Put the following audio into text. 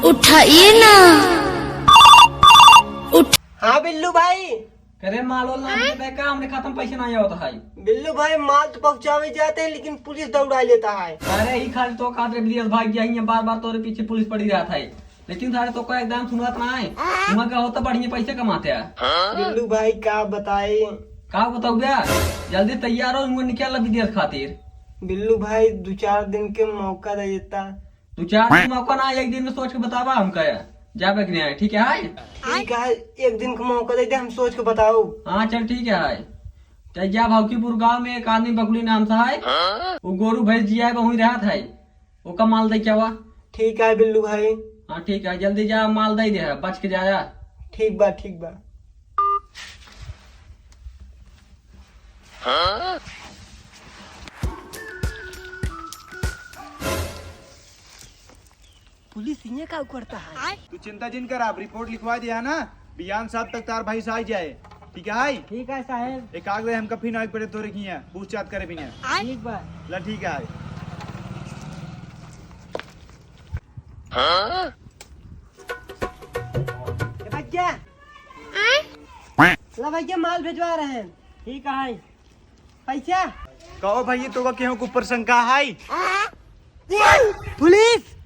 उठाइए ना। हाँ बिल्लू भाई। करे माल वाल नाम के का हमने खत्म पैसे नहीं होता है। बिल्लू भाई माल तो पहुँचावे जाते हैं लेकिन पुलिस दौड़ा लेता है। अरे ही खाली तो कादरे विदेश भाग गया ही बार बार तोरे पीछे पुलिस पड़ी रहा था लेकिन सारे तो कोई एकदम सुनत ना है। तुम का होता बढ़िया पैसे कमाते हैं। बिल्लू भाई क्या बताए। का बताओ भैया जल्दी तैयार हो उनको निकल विदेश खातिर। बिल्लू भाई 2-4 दिन के मौका दे देता। 2-4 दिन मौका ना एक दिन में सोच के बतावा हम कहे जाबे कि नहीं। ठीक है ठीक है एक दिन का मौका दे दे हम सोच के बताओ। हाँ चल ठीक है। जा भावकीपुर गांव में एक आदमी बकुली नाम था है वो गोरू भैंस जिया वही रहा था वो का माल दे क्या हुआ। ठीक है बिल्लू भाई। हाँ ठीक है जल्दी जा माल दे दे बच के जा। ठीक बा ठीक बा। पुलिस ये क्या करता है। तू चिंता जिन कर आप रिपोर्ट लिखवा दिया ना बियान साहब तक तार भाई से आ जाए। ठीक है हाई ठीक है साहब। एक कागज हम कभी ना पड़े तो रखी है पूछताछ करे बिना। ठीक बा। ला ठीक है ए भैया ला भैया माल भिजवा रहे हैं। ठीक है पैसा। कहो भाई तो का केहू के ऊपर शंका है। पुलिस